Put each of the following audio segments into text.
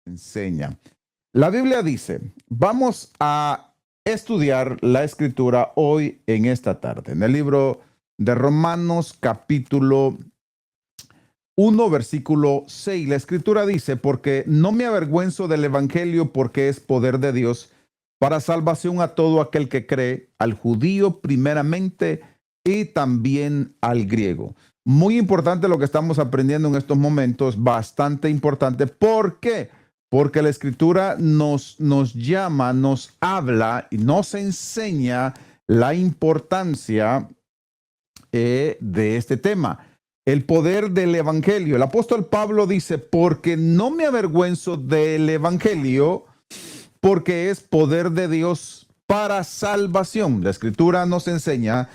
enseña. La Biblia dice, vamos a estudiar la escritura hoy en esta tarde, en el libro de Romanos capítulo 1, versículo 6. La escritura dice, porque no me avergüenzo del evangelio, porque es poder de Dios para salvación a todo aquel que cree, al judío primeramente y también al griego. Muy importante lo que estamos aprendiendo en estos momentos, bastante importante. ¿Por qué? Porque la escritura nos llama, nos habla y nos enseña la importancia de este tema. El poder del evangelio. El apóstol Pablo dice, porque no me avergüenzo del evangelio, porque es poder de Dios para salvación. La escritura nos enseña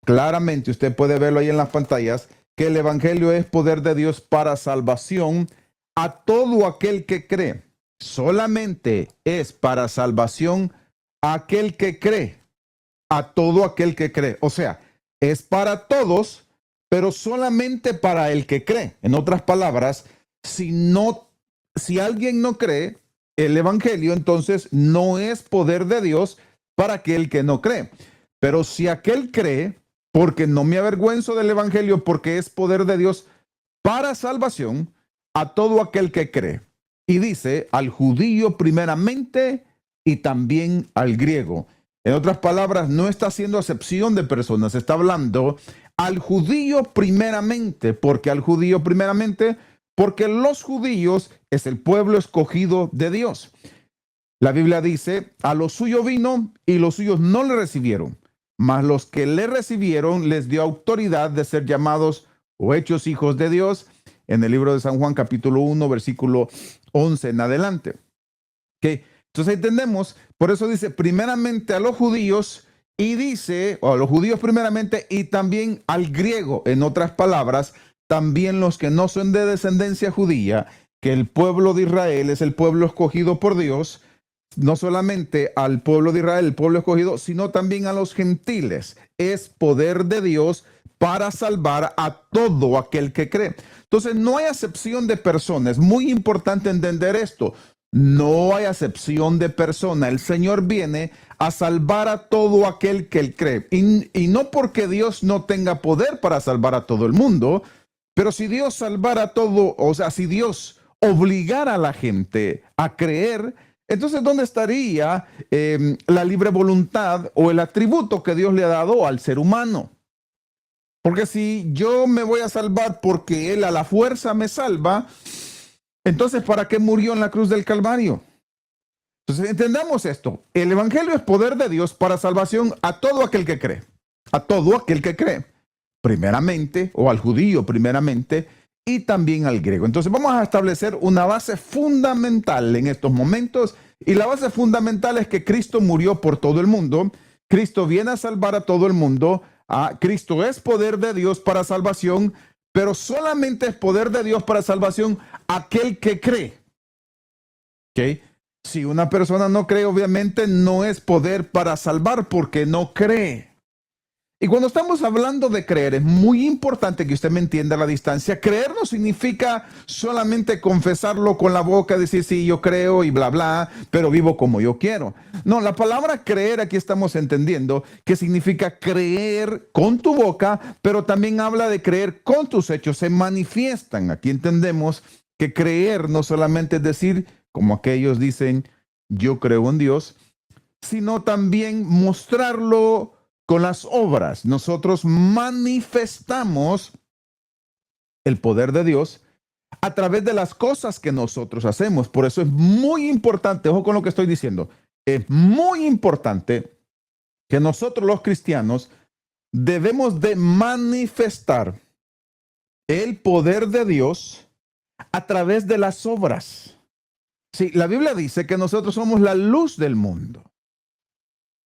claramente, usted puede verlo ahí en las pantallas, que el evangelio es poder de Dios para salvación a todo aquel que cree. Solamente es para salvación a aquel que cree, a todo aquel que cree. O sea, es para todos, pero solamente para el que cree. En otras palabras, si alguien no cree el evangelio, entonces no es poder de Dios para aquel que no cree. Pero si aquel cree, porque no me avergüenzo del evangelio, porque es poder de Dios para salvación a todo aquel que cree. Y dice, al judío primeramente y también al griego. En otras palabras, no está haciendo acepción de personas, está hablando al judío primeramente, porque los judíos es el pueblo escogido de Dios. La Biblia dice, a lo suyo vino y los suyos no le recibieron, mas los que le recibieron les dio autoridad de ser llamados o hechos hijos de Dios, en el libro de San Juan capítulo 1, versículo 11 en adelante. ¿Okay? Entonces entendemos, por eso dice primeramente a los judíos y dice, o a los judíos primeramente y también al griego. En otras palabras, también los que no son de descendencia judía, que el pueblo de Israel es el pueblo escogido por Dios, no solamente al pueblo de Israel, el pueblo escogido, sino también a los gentiles. Es poder de Dios para salvar a todo aquel que cree. Entonces, no hay acepción de personas. Es muy importante entender esto. No hay acepción de persona. El Señor viene a salvar a todo aquel que él cree. Y no porque Dios no tenga poder para salvar a todo el mundo, pero si Dios salvara a todo, o sea, si Dios obligara a la gente a creer, entonces, ¿dónde estaría la libre voluntad o el atributo que Dios le ha dado al ser humano? Porque si yo me voy a salvar porque Él a la fuerza me salva, entonces, ¿para qué murió en la cruz del Calvario? Entonces, entendamos esto. El evangelio es poder de Dios para salvación a todo aquel que cree. A todo aquel que cree. Primeramente, o al judío primeramente, y también al griego. Entonces, vamos a establecer una base fundamental en estos momentos. Y la base fundamental es que Cristo murió por todo el mundo. Cristo viene a salvar a todo el mundo. Cristo es poder de Dios para salvación, pero solamente es poder de Dios para salvación aquel que cree. ¿Okay? Si una persona no cree, obviamente no es poder para salvar porque no cree. Y cuando estamos hablando de creer, es muy importante que usted me entienda la distancia. Creer no significa solamente confesarlo con la boca, decir sí, yo creo y bla, bla, pero vivo como yo quiero. No, la palabra creer aquí estamos entendiendo que significa creer con tu boca, pero también habla de creer con tus hechos, se manifiestan. Aquí entendemos que creer no solamente es decir, como aquellos dicen, yo creo en Dios, sino también mostrarlo con las obras. Nosotros manifestamos el poder de Dios a través de las cosas que nosotros hacemos. Por eso es muy importante, ojo con lo que estoy diciendo, es muy importante que nosotros los cristianos debemos de manifestar el poder de Dios a través de las obras. Sí, la Biblia dice que nosotros somos la luz del mundo.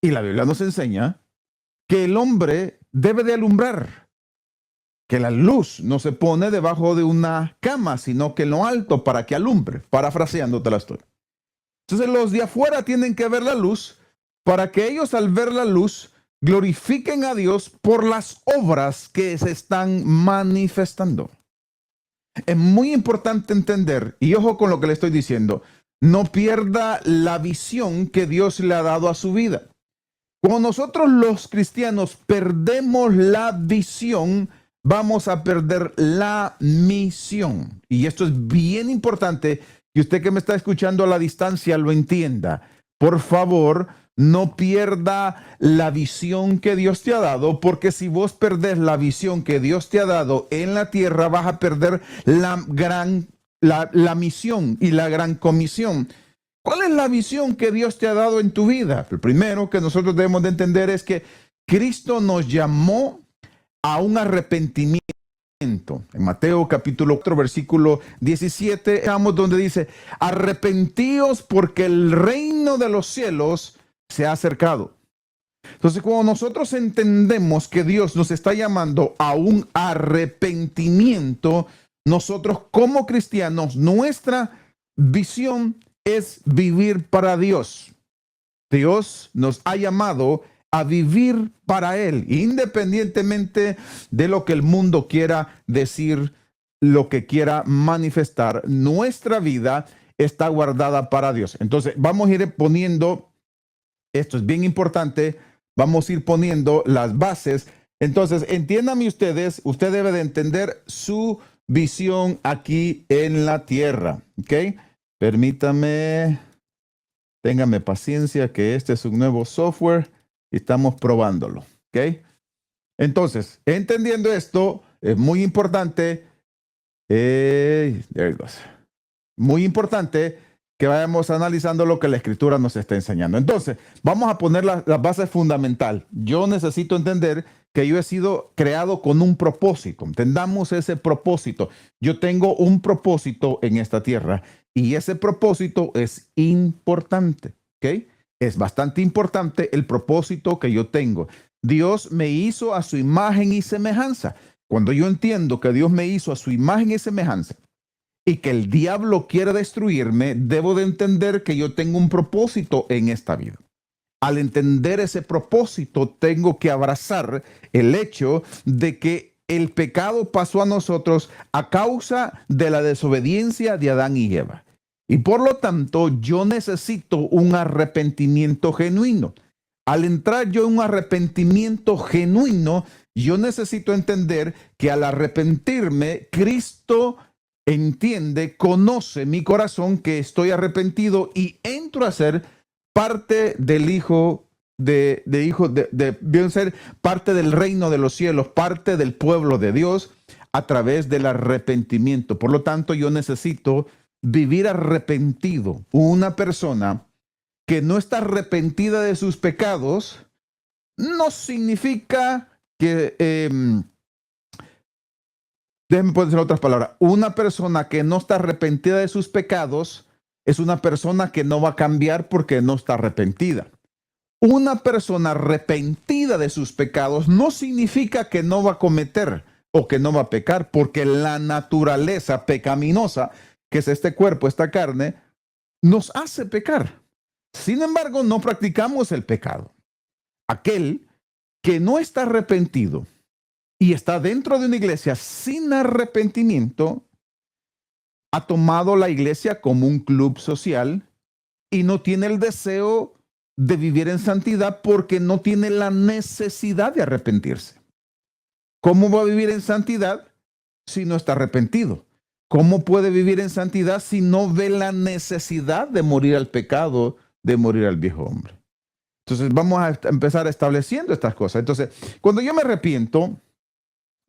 Y la Biblia nos enseña que el hombre debe de alumbrar, que la luz no se pone debajo de una cama, sino que en lo alto para que alumbre, parafraseándote la historia. Entonces los de afuera tienen que ver la luz para que ellos al ver la luz glorifiquen a Dios por las obras que se están manifestando. Es muy importante entender, y ojo con lo que le estoy diciendo, no pierda la visión que Dios le ha dado a su vida. Cuando nosotros los cristianos perdemos la visión, vamos a perder la misión. Y esto es bien importante que usted que me está escuchando a la distancia lo entienda. Por favor, no pierda la visión que Dios te ha dado, porque si vos perdés la visión que Dios te ha dado en la tierra, vas a perder la misión y la gran comisión. ¿Cuál es la visión que Dios te ha dado en tu vida? El primero que nosotros debemos de entender es que Cristo nos llamó a un arrepentimiento. En Mateo capítulo 4, versículo 17, estamos donde dice, arrepentíos porque el reino de los cielos se ha acercado. Entonces, cuando nosotros entendemos que Dios nos está llamando a un arrepentimiento, nosotros como cristianos, nuestra visión es vivir para Dios. Dios nos ha llamado a vivir para Él, independientemente de lo que el mundo quiera decir, lo que quiera manifestar. Nuestra vida está guardada para Dios. Entonces, vamos a ir poniendo, esto es bien importante, vamos a ir poniendo las bases. Entonces, entiéndanme ustedes, usted debe de entender su visión aquí en la tierra, ¿ok? Permítame, téngame paciencia que este es un nuevo software y estamos probándolo, ¿ok? Entonces, entendiendo esto, es muy importante, there it goes. Muy importante que vayamos analizando lo que la Escritura nos está enseñando. Entonces, vamos a poner la base fundamental. Yo necesito entender que yo he sido creado con un propósito. Entendamos ese propósito. Yo tengo un propósito en esta tierra y ese propósito es importante, ¿ok? Es bastante importante el propósito que yo tengo. Dios me hizo a su imagen y semejanza. Cuando yo entiendo que Dios me hizo a su imagen y semejanza y que el diablo quiere destruirme, debo de entender que yo tengo un propósito en esta vida. Al entender ese propósito, tengo que abrazar el hecho de que el pecado pasó a nosotros a causa de la desobediencia de Adán y Eva. Y por lo tanto, yo necesito un arrepentimiento genuino. Al entrar yo en un arrepentimiento genuino, yo necesito entender que al arrepentirme, Cristo entiende, conoce mi corazón que estoy arrepentido y entro a ser parte del bien ser parte del reino de los cielos, parte del pueblo de Dios a través del arrepentimiento. Por lo tanto, yo necesito vivir arrepentido. Una persona que no está arrepentida de sus pecados no significa que, déjenme poner otras palabras, una persona que no está arrepentida de sus pecados es una persona que no va a cambiar porque no está arrepentida. Una persona arrepentida de sus pecados no significa que no va a cometer o que no va a pecar, porque la naturaleza pecaminosa, que es este cuerpo, esta carne, nos hace pecar. Sin embargo, no practicamos el pecado. Aquel que no está arrepentido y está dentro de una iglesia sin arrepentimiento, ha tomado la iglesia como un club social y no tiene el deseo de vivir en santidad porque no tiene la necesidad de arrepentirse. ¿Cómo va a vivir en santidad si no está arrepentido? ¿Cómo puede vivir en santidad si no ve la necesidad de morir al pecado, de morir al viejo hombre? Entonces vamos a empezar estableciendo estas cosas. Entonces, cuando yo me arrepiento,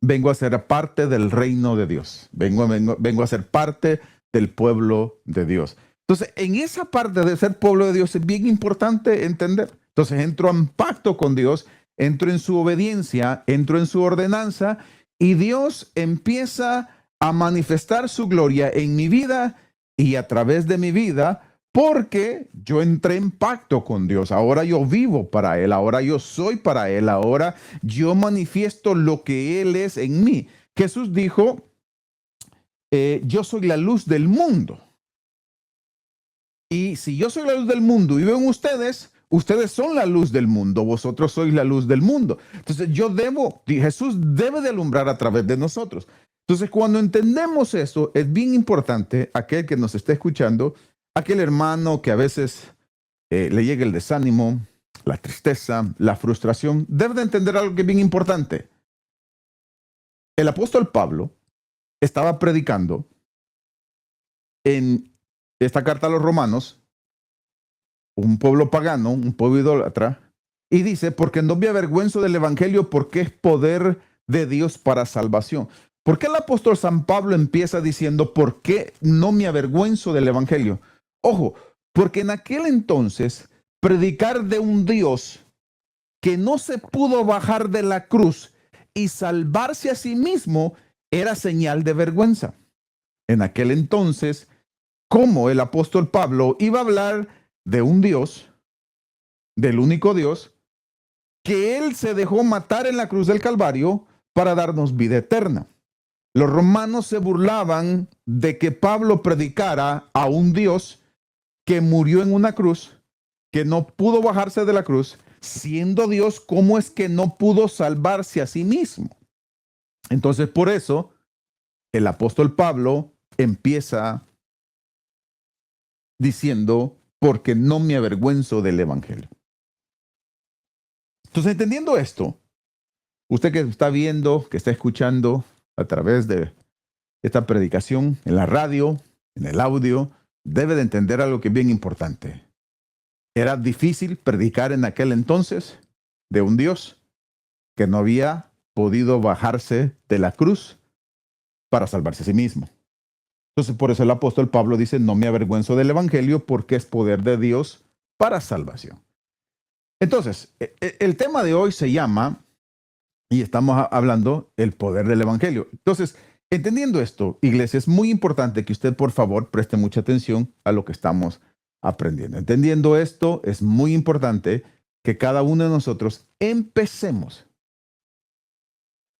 vengo a ser parte del reino de Dios. Vengo a ser parte del pueblo de Dios. Entonces, en esa parte de ser pueblo de Dios es bien importante entender. Entonces, entro en pacto con Dios, entro en su obediencia, entro en su ordenanza y Dios empieza a manifestar su gloria en mi vida y a través de mi vida porque yo entré en pacto con Dios. Ahora yo vivo para Él, ahora yo soy para Él, ahora yo manifiesto lo que Él es en mí. Jesús dijo, yo soy la luz del mundo. Y si yo soy la luz del mundo y vivo en ustedes, ustedes son la luz del mundo, vosotros sois la luz del mundo. Entonces Jesús debe de alumbrar a través de nosotros. Entonces, cuando entendemos eso, es bien importante, aquel que nos esté escuchando, aquel hermano que a veces le llega el desánimo, la tristeza, la frustración, debe de entender algo que es bien importante. El apóstol Pablo estaba predicando en esta carta a los romanos, un pueblo pagano, un pueblo idólatra, y dice, porque no me avergüenzo del evangelio, porque es poder de Dios para salvación. ¿Por qué el apóstol San Pablo empieza diciendo, por qué no me avergüenzo del evangelio? Ojo, porque en aquel entonces, predicar de un Dios que no se pudo bajar de la cruz y salvarse a sí mismo era señal de vergüenza. En aquel entonces, ¿cómo el apóstol Pablo iba a hablar de un Dios, del único Dios, que él se dejó matar en la cruz del Calvario para darnos vida eterna? Los romanos se burlaban de que Pablo predicara a un Dios que murió en una cruz, que no pudo bajarse de la cruz. Siendo Dios, ¿cómo es que no pudo salvarse a sí mismo? Entonces, por eso, el apóstol Pablo empieza diciendo, porque no me avergüenzo del evangelio. Entonces, entendiendo esto, usted que está viendo, que está escuchando a través de esta predicación en la radio, en el audio, debe de entender algo que es bien importante. Era difícil predicar en aquel entonces de un Dios que no había podido bajarse de la cruz para salvarse a sí mismo. Entonces, por eso el apóstol Pablo dice, no me avergüenzo del evangelio porque es poder de Dios para salvación. Entonces, el tema de hoy se llama, y estamos hablando, el poder del evangelio. Entonces, entendiendo esto, iglesia, es muy importante que usted, por favor, preste mucha atención a lo que estamos aprendiendo. Entendiendo esto, es muy importante que cada uno de nosotros empecemos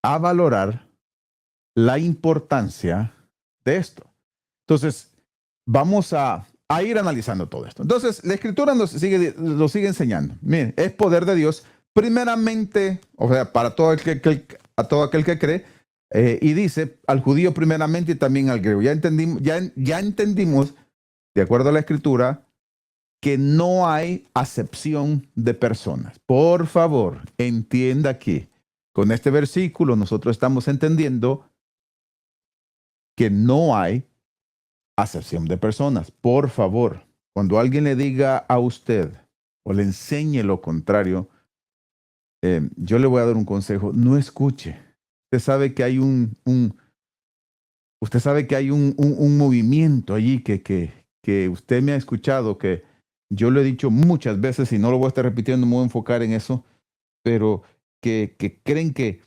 a valorar la importancia de esto. Entonces, vamos a ir analizando todo esto. Entonces, la Escritura nos sigue enseñando. Miren, es poder de Dios, primeramente, o sea, para todo a todo aquel que cree, y dice al judío primeramente y también al griego. Ya entendimos, de acuerdo a la Escritura, que no hay acepción de personas. Por favor, entienda aquí. Con este versículo nosotros estamos entendiendo que no hay acepción de personas. Por favor, cuando alguien le diga a usted o le enseñe lo contrario, yo le voy a dar un consejo. No escuche. Usted sabe que hay un movimiento allí que usted me ha escuchado, que yo lo he dicho muchas veces y no lo voy a estar repitiendo, me voy a enfocar en eso, pero que creen que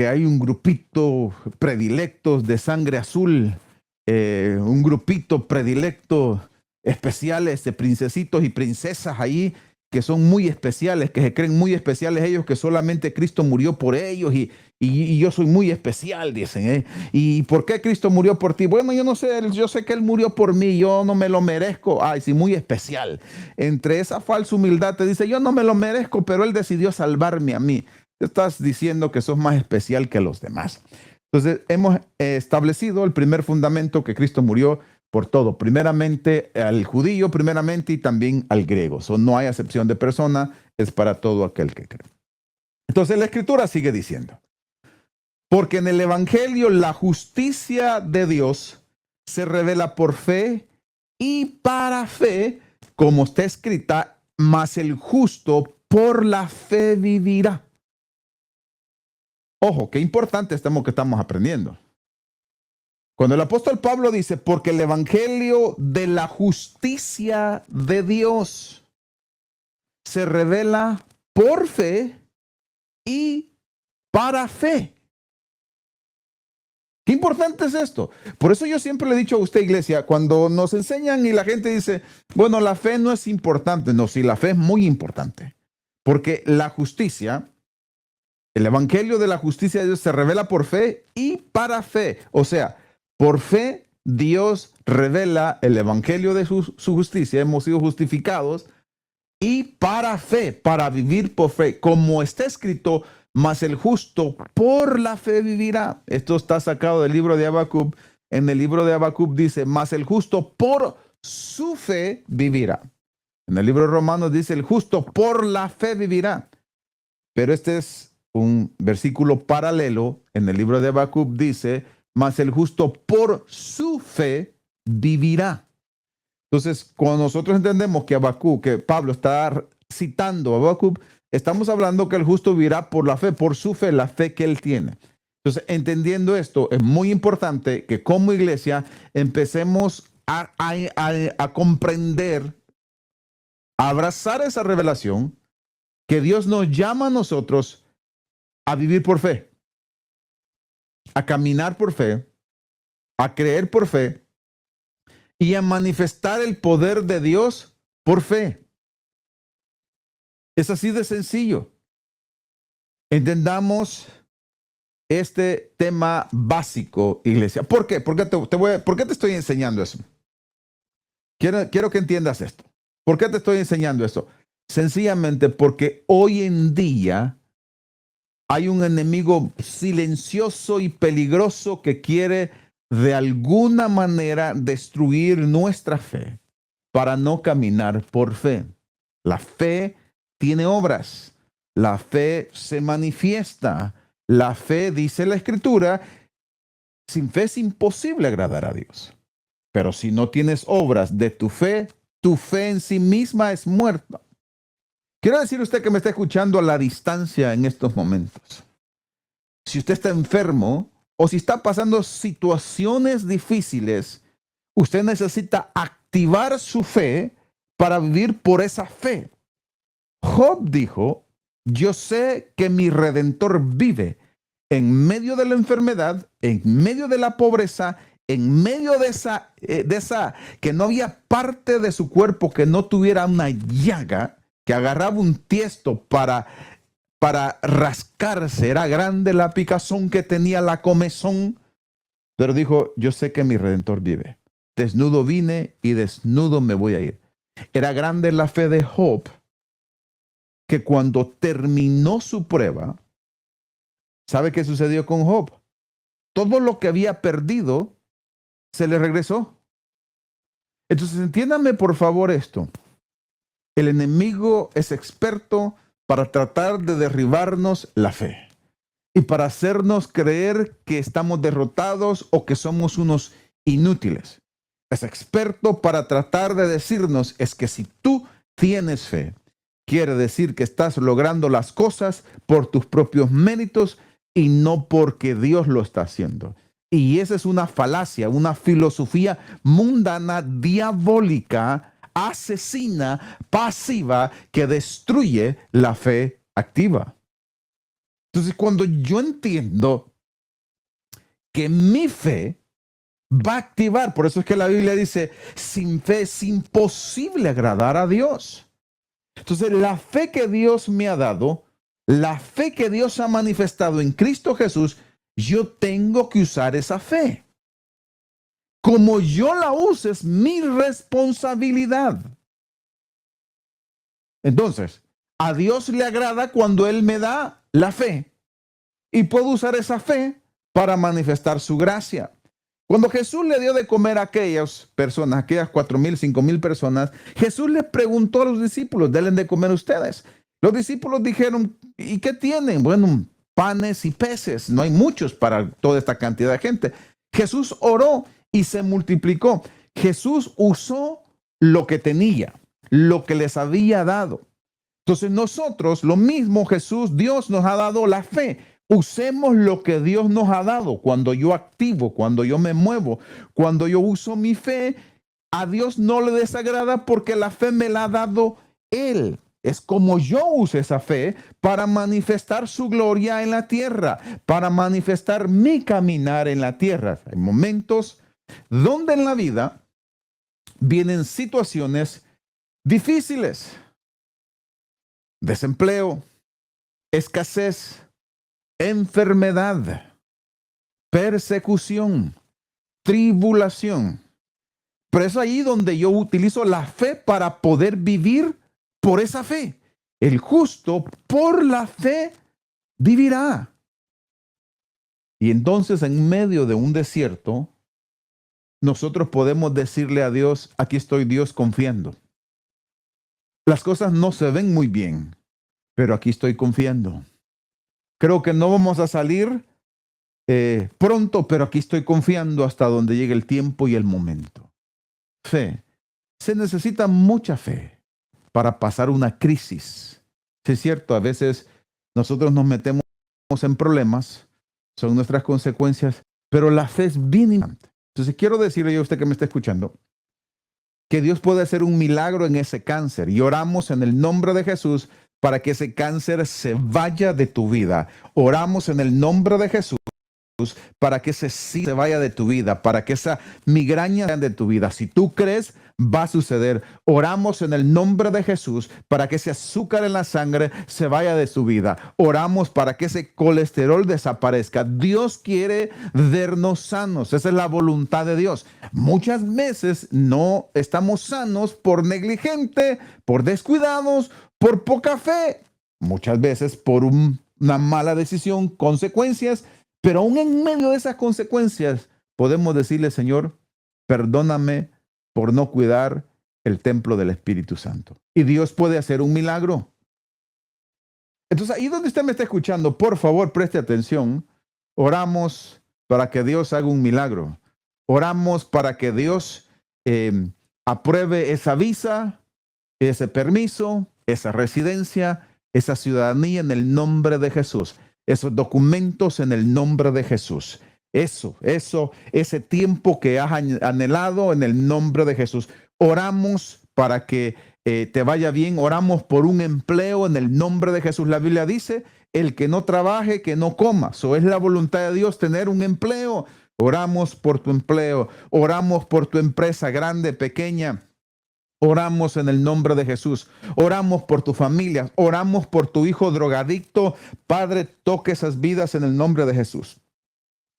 hay un grupito predilectos de sangre azul, un grupito predilecto especiales de princesitos y princesas ahí que son muy especiales, que se creen muy especiales ellos, que solamente Cristo murió por ellos y yo soy muy especial, dicen. ¿Y por qué Cristo murió por ti? Bueno, yo no sé, yo sé que Él murió por mí, yo no me lo merezco. Ay, sí, muy especial. Entre esa falsa humildad te dice, yo no me lo merezco, pero Él decidió salvarme a mí. Estás diciendo que sos más especial que los demás. Entonces, hemos establecido el primer fundamento, que Cristo murió por todo, primeramente al judío, primeramente y también al griego. No hay acepción de persona, es para todo aquel que cree. Entonces la Escritura sigue diciendo, porque en el evangelio la justicia de Dios se revela por fe y para fe, como está escrita, mas el justo por la fe vivirá. Ojo, qué importante es lo que estamos aprendiendo. Cuando el apóstol Pablo dice, porque el evangelio de la justicia de Dios se revela por fe y para fe. Qué importante es esto. Por eso yo siempre le he dicho a usted, iglesia, cuando nos enseñan y la gente dice, bueno, la fe no es importante. No, sí, la fe es muy importante. Porque la justicia, el evangelio de la justicia de Dios se revela por fe y para fe. O sea, por fe, Dios revela el evangelio de su justicia. Hemos sido justificados. Y para fe, para vivir por fe. Como está escrito, mas el justo por la fe vivirá. Esto está sacado del libro de Habacuc. En el libro de Habacuc dice, mas el justo por su fe vivirá. En el libro de Romanos dice, el justo por la fe vivirá. Pero este es un versículo paralelo. En el libro de Habacuc dice, mas el justo por su fe vivirá. Entonces, cuando nosotros entendemos que Habacuc, que Pablo está citando a Habacuc, estamos hablando que el justo vivirá por la fe, por su fe, la fe que él tiene. Entonces, entendiendo esto, es muy importante que como iglesia empecemos a comprender, a abrazar esa revelación, que Dios nos llama a nosotros a vivir por fe, a caminar por fe, a creer por fe y a manifestar el poder de Dios por fe. Es así de sencillo. Entendamos este tema básico, iglesia. ¿Por qué? ¿Por qué te estoy enseñando eso? Quiero que entiendas esto. ¿Por qué te estoy enseñando esto? Sencillamente porque hoy en día hay un enemigo silencioso y peligroso que quiere de alguna manera destruir nuestra fe para no caminar por fe. La fe tiene obras. La fe se manifiesta. La fe, dice la Escritura, sin fe es imposible agradar a Dios. Pero si no tienes obras de tu fe en sí misma es muerta. Quiero decir usted que me está escuchando a la distancia en estos momentos. Si usted está enfermo o si está pasando situaciones difíciles, usted necesita activar su fe para vivir por esa fe. Job dijo, yo sé que mi Redentor vive en medio de la enfermedad, en medio de la pobreza, en medio de esa que no había parte de su cuerpo que no tuviera una llaga, que agarraba un tiesto para rascarse. Era grande la picazón que tenía, la comezón. Pero dijo, yo sé que mi Redentor vive. Desnudo vine y desnudo me voy a ir. Era grande la fe de Job, que cuando terminó su prueba, ¿sabe qué sucedió con Job? Todo lo que había perdido se le regresó. Entonces, entiéndame por favor esto. El enemigo es experto para tratar de derribarnos la fe y para hacernos creer que estamos derrotados o que somos unos inútiles. Es experto para tratar de decirnos es que si tú tienes fe, quiere decir que estás logrando las cosas por tus propios méritos y no porque Dios lo está haciendo. Y esa es una falacia, una filosofía mundana, diabólica, asesina, pasiva, que destruye la fe activa. Entonces, cuando yo entiendo que mi fe va a activar, por eso es que la Biblia dice, sin fe es imposible agradar a Dios. Entonces, la fe que Dios me ha dado, la fe que Dios ha manifestado en Cristo Jesús, yo tengo que usar esa fe. Como yo la use es mi responsabilidad. Entonces, a Dios le agrada cuando Él me da la fe. Y puedo usar esa fe para manifestar su gracia. Cuando Jesús le dio de comer a aquellas personas, aquellas 4,000, 5,000 personas, Jesús les preguntó a los discípulos, denle de comer ustedes. Los discípulos dijeron, ¿y qué tienen? Bueno, panes y peces. No hay muchos para toda esta cantidad de gente. Jesús oró y se multiplicó. Jesús usó lo que tenía, lo que les había dado. Entonces nosotros, lo mismo Jesús, Dios nos ha dado la fe. Usemos lo que Dios nos ha dado. Cuando yo activo, cuando yo me muevo, cuando yo uso mi fe, a Dios no le desagrada porque la fe me la ha dado Él. Es como yo use esa fe para manifestar su gloria en la tierra, para manifestar mi caminar en la tierra. Hay momentos donde en la vida vienen situaciones difíciles. Desempleo, escasez, enfermedad, persecución, tribulación. Pero es ahí donde yo utilizo la fe para poder vivir por esa fe. El justo por la fe vivirá. Y entonces en medio de un desierto, nosotros podemos decirle a Dios, aquí estoy Dios confiando. Las cosas no se ven muy bien, pero aquí estoy confiando. Creo que no vamos a salir pronto, pero aquí estoy confiando hasta donde llegue el tiempo y el momento. Fe. Se necesita mucha fe para pasar una crisis. Sí, es cierto, a veces nosotros nos metemos en problemas, son nuestras consecuencias, pero la fe es bien importante. Entonces quiero decirle a usted que me está escuchando, que Dios puede hacer un milagro en ese cáncer y oramos en el nombre de Jesús para que ese cáncer se vaya de tu vida. Oramos en el nombre de Jesús para que ese sí se vaya de tu vida, para que esa migraña sea de tu vida. Si tú crees, va a suceder. Oramos en el nombre de Jesús para que ese azúcar en la sangre se vaya de su vida. Oramos para que ese colesterol desaparezca. Dios quiere vernos sanos. Esa es la voluntad de Dios. Muchas veces no estamos sanos por negligente, por descuidados, por poca fe. Muchas veces por una mala decisión, consecuencias. Pero aún en medio de esas consecuencias, podemos decirle, Señor, perdóname por no cuidar el templo del Espíritu Santo. Y Dios puede hacer un milagro. Entonces, ahí donde usted me está escuchando, por favor, preste atención. Oramos para que Dios haga un milagro. Oramos para que Dios apruebe esa visa, ese permiso, esa residencia, esa ciudadanía en el nombre de Jesús. Esos documentos en el nombre de Jesús. Ese tiempo que has anhelado en el nombre de Jesús. Oramos para que te vaya bien. Oramos por un empleo en el nombre de Jesús. La Biblia dice, el que no trabaje, que no coma. Eso es la voluntad de Dios, tener un empleo. Oramos por tu empleo. Oramos por tu empresa grande, pequeña. Oramos en el nombre de Jesús. Oramos por tu familia. Oramos por tu hijo drogadicto. Padre, toque esas vidas en el nombre de Jesús.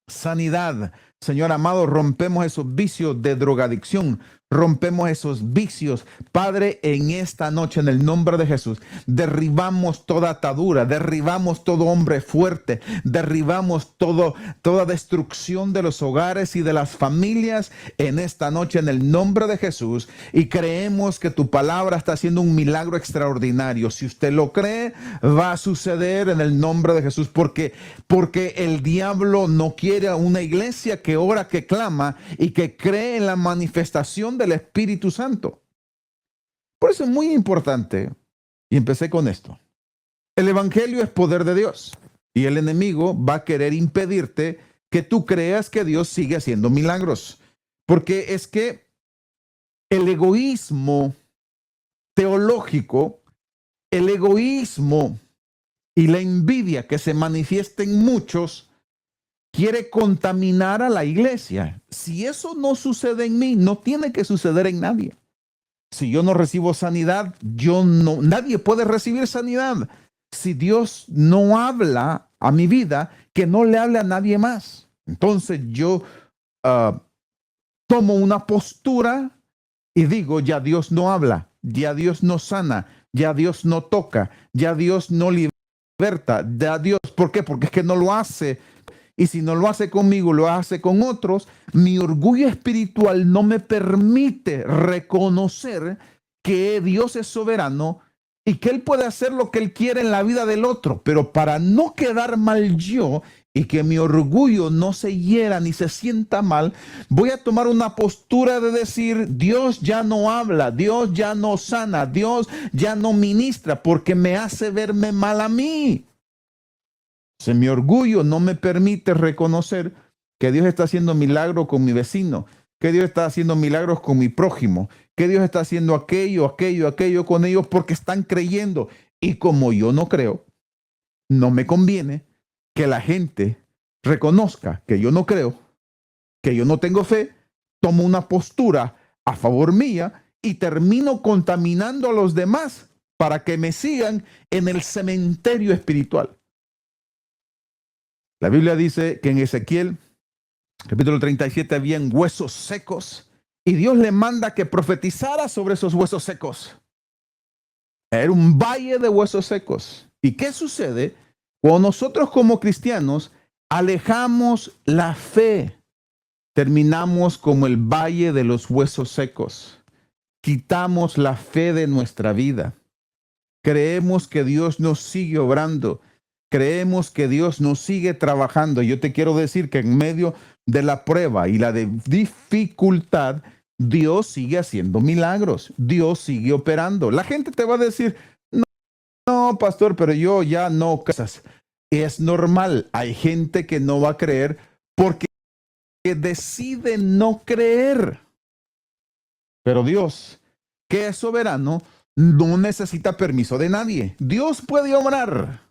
Sanidad. Señor amado, rompemos esos vicios de drogadicción. Rompemos esos vicios. Padre, en esta noche, en el nombre de Jesús, derribamos toda atadura, derribamos todo hombre fuerte, derribamos toda destrucción de los hogares y de las familias en esta noche, en el nombre de Jesús. Y creemos que tu palabra está haciendo un milagro extraordinario. Si usted lo cree, va a suceder en el nombre de Jesús, porque el diablo no quiere una iglesia que ora, que clama y que cree en la manifestación del Espíritu Santo. Por eso es muy importante, y empecé con esto. El evangelio es poder de Dios y el enemigo va a querer impedirte que tú creas que Dios sigue haciendo milagros, porque es que el egoísmo teológico, el egoísmo y la envidia que se manifiesta en muchos quiere contaminar a la iglesia. Si eso no sucede en mí, no tiene que suceder en nadie. Si yo no recibo sanidad, nadie puede recibir sanidad. Si Dios no habla a mi vida, que no le hable a nadie más. Entonces yo tomo una postura y digo, ya Dios no habla, ya Dios no sana, ya Dios no toca, ya Dios no liberta, ya Dios, ¿por qué? Porque es que no lo hace. Y si no lo hace conmigo, lo hace con otros. Mi orgullo espiritual no me permite reconocer que Dios es soberano y que Él puede hacer lo que Él quiere en la vida del otro. Pero para no quedar mal yo y que mi orgullo no se hiera ni se sienta mal, voy a tomar una postura de decir, Dios ya no habla, Dios ya no sana, Dios ya no ministra porque me hace verme mal a mí. Mi orgullo no me permite reconocer que Dios está haciendo milagros con mi vecino, que Dios está haciendo milagros con mi prójimo, que Dios está haciendo aquello con ellos porque están creyendo. Y como yo no creo, no me conviene que la gente reconozca que yo no creo, que yo no tengo fe, tomo una postura a favor mía y termino contaminando a los demás para que me sigan en el cementerio espiritual. La Biblia dice que en Ezequiel, capítulo 37, habían huesos secos y Dios le manda que profetizara sobre esos huesos secos. Era un valle de huesos secos. ¿Y qué sucede? Cuando nosotros como cristianos alejamos la fe, terminamos como el valle de los huesos secos. Quitamos la fe de nuestra vida. Creemos que Dios nos sigue obrando. Creemos que Dios nos sigue trabajando. Yo te quiero decir que en medio de la prueba y la dificultad, Dios sigue haciendo milagros. Dios sigue operando. La gente te va a decir, no, no, pastor, pero yo ya no. Es normal. Hay gente que no va a creer porque decide no creer. Pero Dios, que es soberano, no necesita permiso de nadie. Dios puede obrar.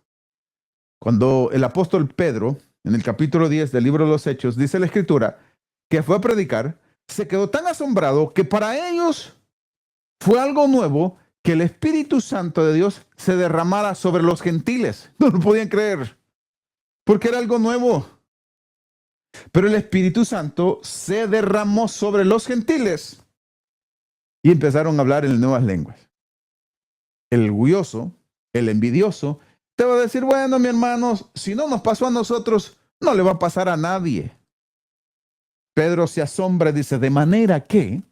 Cuando el apóstol Pedro, en el capítulo 10 del libro de los Hechos, dice la Escritura, que fue a predicar, se quedó tan asombrado que para ellos fue algo nuevo que el Espíritu Santo de Dios se derramara sobre los gentiles. No lo podían creer, porque era algo nuevo. Pero el Espíritu Santo se derramó sobre los gentiles y empezaron a hablar en nuevas lenguas. El orgulloso, el envidioso, te va a decir, bueno, mi hermanos, si no nos pasó a nosotros, no le va a pasar a nadie. Pedro se asombra y dice, de manera que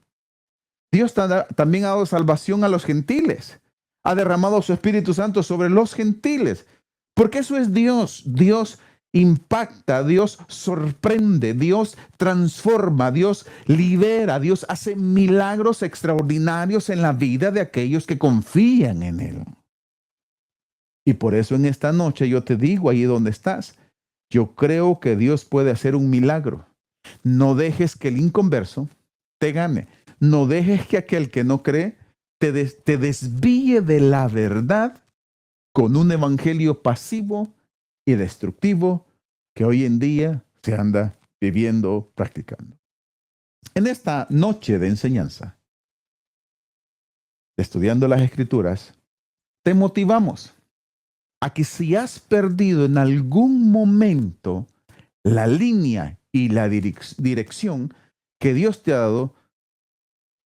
Dios también ha dado salvación a los gentiles. Ha derramado su Espíritu Santo sobre los gentiles. Porque eso es Dios. Dios impacta, Dios sorprende, Dios transforma, Dios libera, Dios hace milagros extraordinarios en la vida de aquellos que confían en Él. Y por eso en esta noche yo te digo, ahí donde estás, yo creo que Dios puede hacer un milagro. No dejes que el inconverso te gane. No dejes que aquel que no cree te desvíe de la verdad con un evangelio pasivo y destructivo que hoy en día se anda viviendo, practicando. En esta noche de enseñanza, estudiando las Escrituras, te motivamos a que si has perdido en algún momento la línea y la dirección que Dios te ha dado,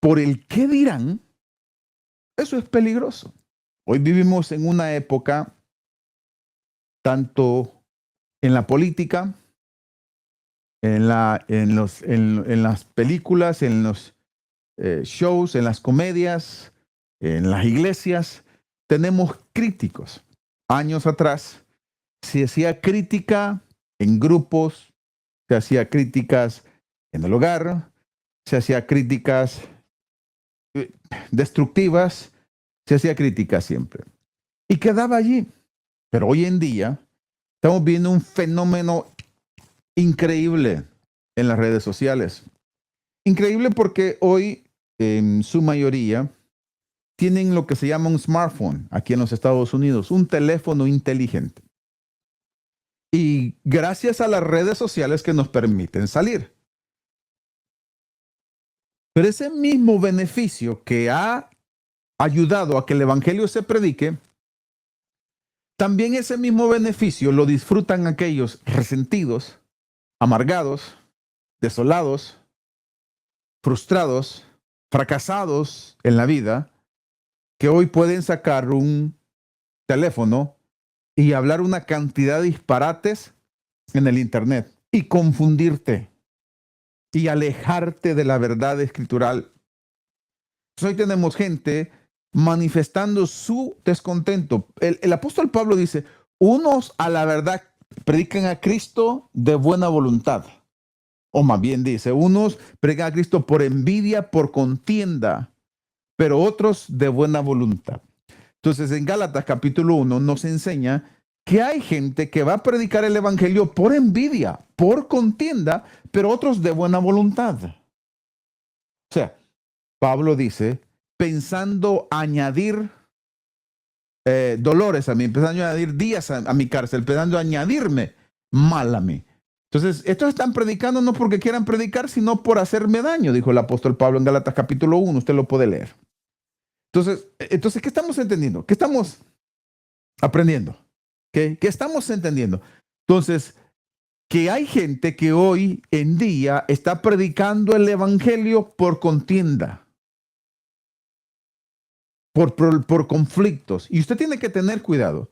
por el qué dirán, eso es peligroso. Hoy vivimos en una época, tanto en la política, en las películas, en los shows, en las comedias, en las iglesias, tenemos críticos. Años atrás se hacía crítica en grupos, se hacía críticas en el hogar, se hacía críticas destructivas, se hacía crítica siempre. Y quedaba allí. Pero hoy en día estamos viendo un fenómeno increíble en las redes sociales. Increíble porque hoy, en su mayoría, tienen lo que se llama un smartphone aquí en los Estados Unidos, un teléfono inteligente. Y gracias a las redes sociales que nos permiten salir. Pero ese mismo beneficio que ha ayudado a que el evangelio se predique, también ese mismo beneficio lo disfrutan aquellos resentidos, amargados, desolados, frustrados, fracasados en la vida, que hoy pueden sacar un teléfono y hablar una cantidad de disparates en el internet y confundirte y alejarte de la verdad escritural. Hoy tenemos gente manifestando su descontento. El apóstol Pablo dice, unos a la verdad predican a Cristo de buena voluntad. O más bien dice, unos predican a Cristo por envidia, por contienda, pero otros de buena voluntad. Entonces en Gálatas capítulo 1 nos enseña que hay gente que va a predicar el evangelio por envidia, por contienda, pero otros de buena voluntad. O sea, Pablo dice, pensando añadir dolores a mí, pensando añadir días a mi cárcel, pensando añadirme mal a mí. Entonces, estos están predicando no porque quieran predicar, sino por hacerme daño, dijo el apóstol Pablo en Gálatas capítulo 1, usted lo puede leer. Entonces, ¿qué estamos entendiendo? ¿Qué estamos aprendiendo? ¿Qué estamos entendiendo? Entonces, que hay gente que hoy en día está predicando el evangelio por contienda, por conflictos. Y usted tiene que tener cuidado,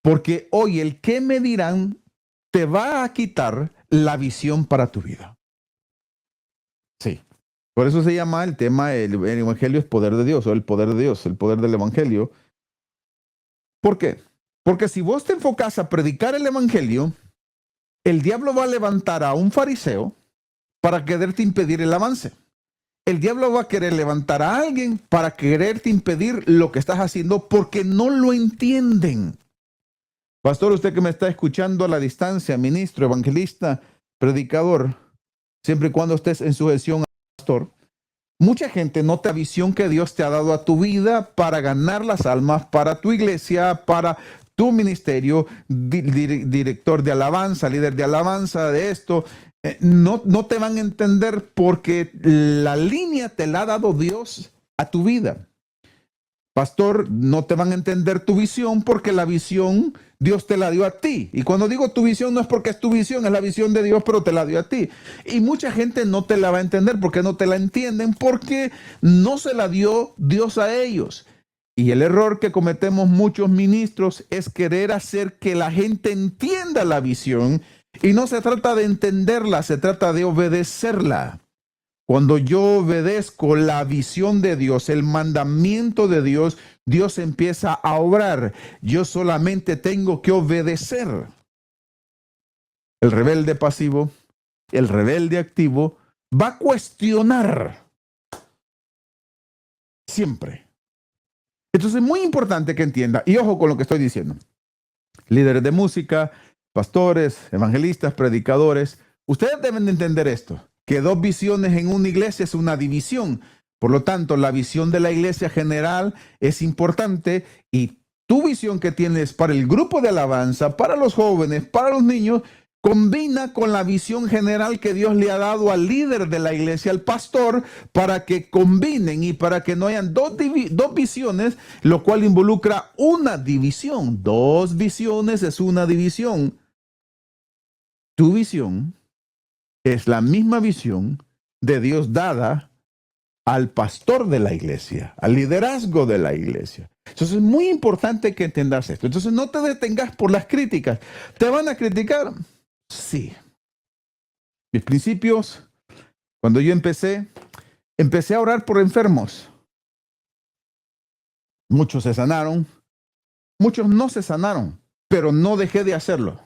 Porque hoy el qué me dirán te va a quitar la visión para tu vida. Sí. Por eso se llama el tema, el evangelio es poder de Dios, o el poder de Dios, el poder del evangelio. ¿Por qué? Porque si vos te enfocas a predicar el evangelio, el diablo va a levantar a un fariseo para quererte impedir el avance. El diablo va a querer levantar a alguien para quererte impedir lo que estás haciendo porque no lo entienden. Pastor, usted que me está escuchando a la distancia, ministro, evangelista, predicador, siempre y cuando estés en sujeción al pastor, mucha gente nota la visión que Dios te ha dado a tu vida para ganar las almas, para tu iglesia, para tu ministerio, director de alabanza, líder de alabanza, de esto. No te van a entender porque la línea te la ha dado Dios a tu vida. Pastor, no te van a entender tu visión porque la visión Dios te la dio a ti. Y cuando digo tu visión no es porque es tu visión, es la visión de Dios, pero te la dio a ti. Y mucha gente no te la va a entender porque no te la entienden porque no se la dio Dios a ellos. Y el error que cometemos muchos ministros es querer hacer que la gente entienda la visión. Y no se trata de entenderla, se trata de obedecerla. Cuando yo obedezco la visión de Dios, el mandamiento de Dios, Dios empieza a obrar. Yo solamente tengo que obedecer. El rebelde pasivo, el rebelde activo, va a cuestionar siempre. Entonces es muy importante que entienda, y ojo con lo que estoy diciendo. Líderes de música, pastores, evangelistas, predicadores, ustedes deben de entender esto, que dos visiones en una iglesia es una división. Por lo tanto, la visión de la iglesia general es importante y tu visión que tienes para el grupo de alabanza, para los jóvenes, para los niños, combina con la visión general que Dios le ha dado al líder de la iglesia, al pastor, para que combinen y para que no hayan dos visiones, lo cual involucra una división. Dos visiones es una división. Tu visión es la misma visión de Dios dada al pastor de la iglesia, al liderazgo de la iglesia. Entonces es muy importante que entendas esto. Entonces no te detengas por las críticas. ¿Te van a criticar? Sí. Mis principios, cuando yo empecé a orar por enfermos. Muchos se sanaron, muchos no se sanaron, pero no dejé de hacerlo.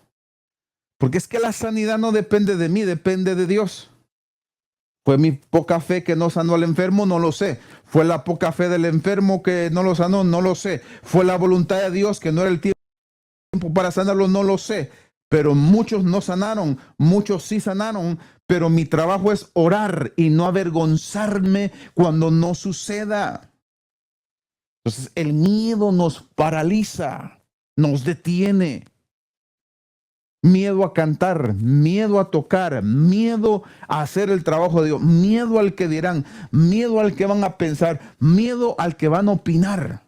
Porque es que la sanidad no depende de mí, depende de Dios. ¿Fue mi poca fe que no sanó al enfermo? No lo sé. ¿Fue la poca fe del enfermo que no lo sanó? No lo sé. ¿Fue la voluntad de Dios que no era el tiempo para sanarlo? No lo sé. Pero muchos no sanaron, muchos sí sanaron, pero mi trabajo es orar y no avergonzarme cuando no suceda. Entonces el miedo nos paraliza, nos detiene. Miedo a cantar, miedo a tocar, miedo a hacer el trabajo de Dios, miedo al que dirán, miedo al que van a pensar, miedo al que van a opinar.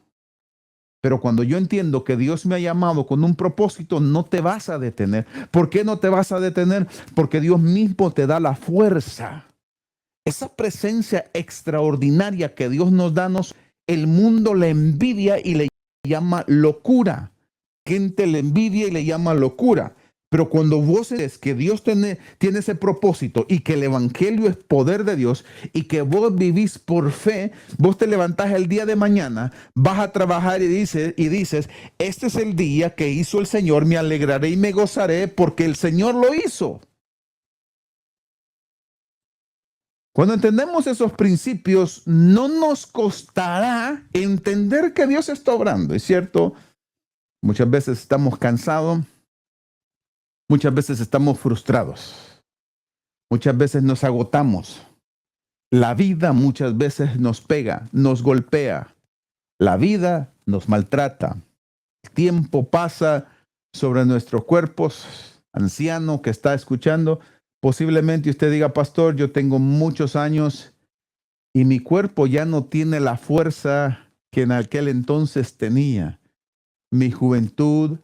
Pero cuando yo entiendo que Dios me ha llamado con un propósito, no te vas a detener. ¿Por qué no te vas a detener? Porque Dios mismo te da la fuerza. Esa presencia extraordinaria que Dios nos da, el mundo le envidia y le llama locura. Gente le envidia y le llama locura. Pero cuando vos ves que Dios tiene ese propósito y que el evangelio es poder de Dios y que vos vivís por fe, vos te levantás el día de mañana, vas a trabajar y dices, este es el día que hizo el Señor, me alegraré y me gozaré porque el Señor lo hizo. Cuando entendemos esos principios, no nos costará entender que Dios está obrando, ¿es cierto? Muchas veces estamos cansados. Muchas veces estamos frustrados. Muchas veces nos agotamos. La vida muchas veces nos pega, nos golpea. La vida nos maltrata. El tiempo pasa sobre nuestros cuerpos. Anciano que está escuchando, posiblemente usted diga, pastor, yo tengo muchos años y mi cuerpo ya no tiene la fuerza que en aquel entonces tenía. Mi juventud